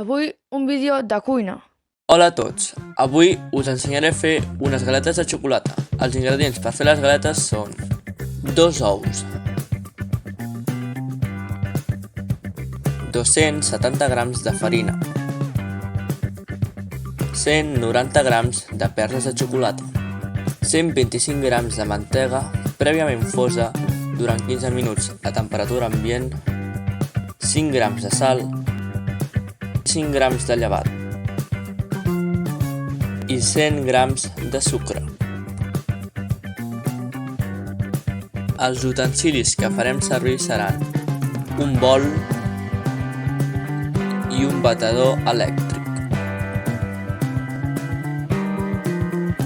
Avui un vídeo de cuina. Hola a tots, avui us ensenyaré a fer unes galetes de xocolata. Els ingredients per fer les galetes són 2 ous, 270 grams de farina, 190 grams de perles de xocolata, 125 grams de mantega prèviament fosa durant 15 minuts a temperatura ambient, 5 grams de sal, 5 grams de llevat i 100 grams de sucre. Els utensilis que farem servir seran un bol i un batedor elèctric.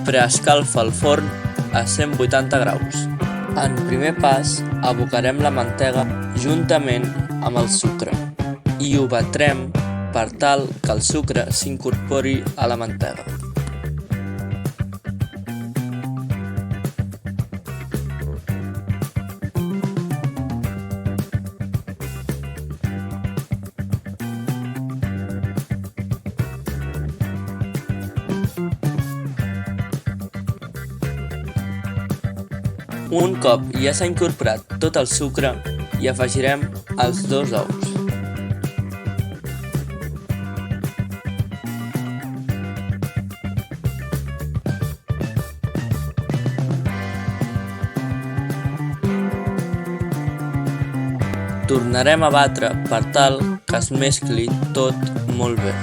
Preescalfa el forn a 180 graus. En primer pas, abocarem la mantega juntament amb el sucre i ho batrem per tal que el sucre s'incorpori a la mantega. Un cop ja s'ha incorporat tot el sucre, hi afegirem els 2 ous. Tornarem a batre per tal que es mescli tot molt bé.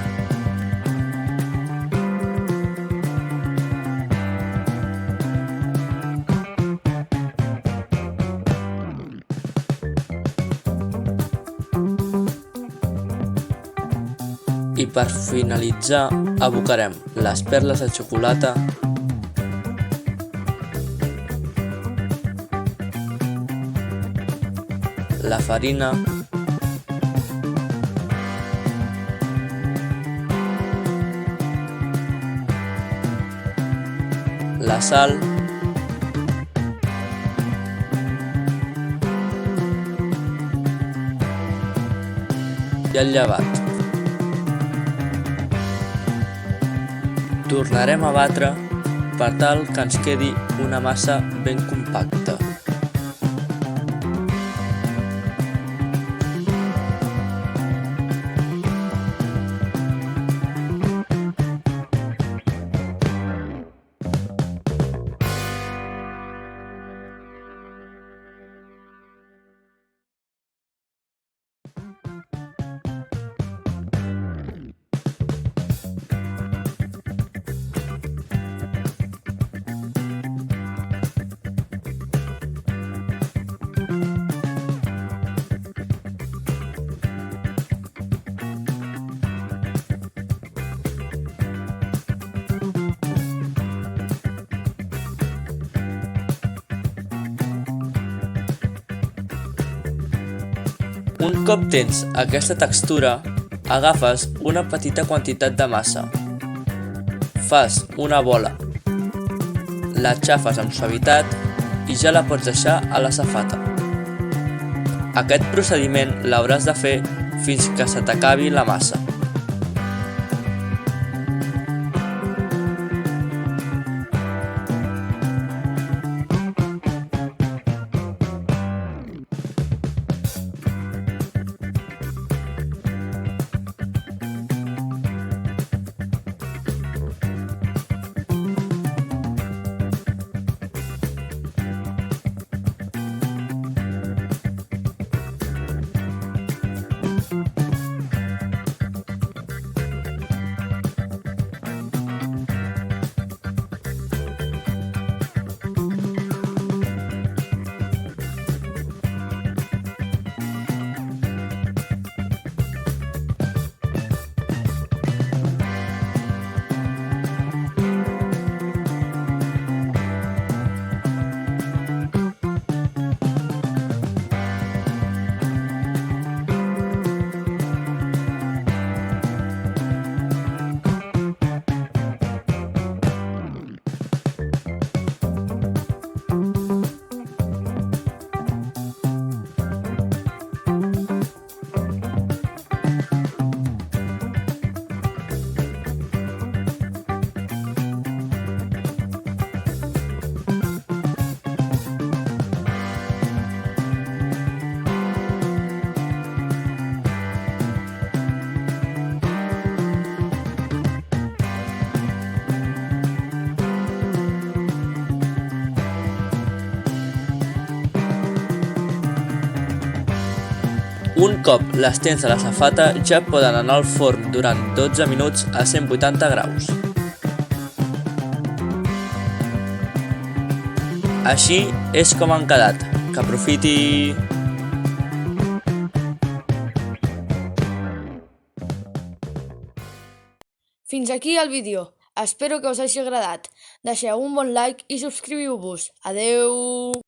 I per finalitzar abocarem les perles de xocolata, la farina, la sal i el llevat. Tornarem a batre per tal que ens quedi una massa ben compacta. Un cop tens aquesta textura, agafes una petita quantitat de massa, fas una bola, la xafes amb suavitat i ja la pots deixar a la safata. Aquest procediment l'hauràs de fer fins que se t'acabi la massa. Un cop les tens a la safata ja poden anar al forn durant 12 minuts a 180 graus. Així és com han quedat. Que aprofiti... Fins aquí el vídeo. Espero que us hagi agradat. Deixeu un bon like i subscriviu-vos. Adeu!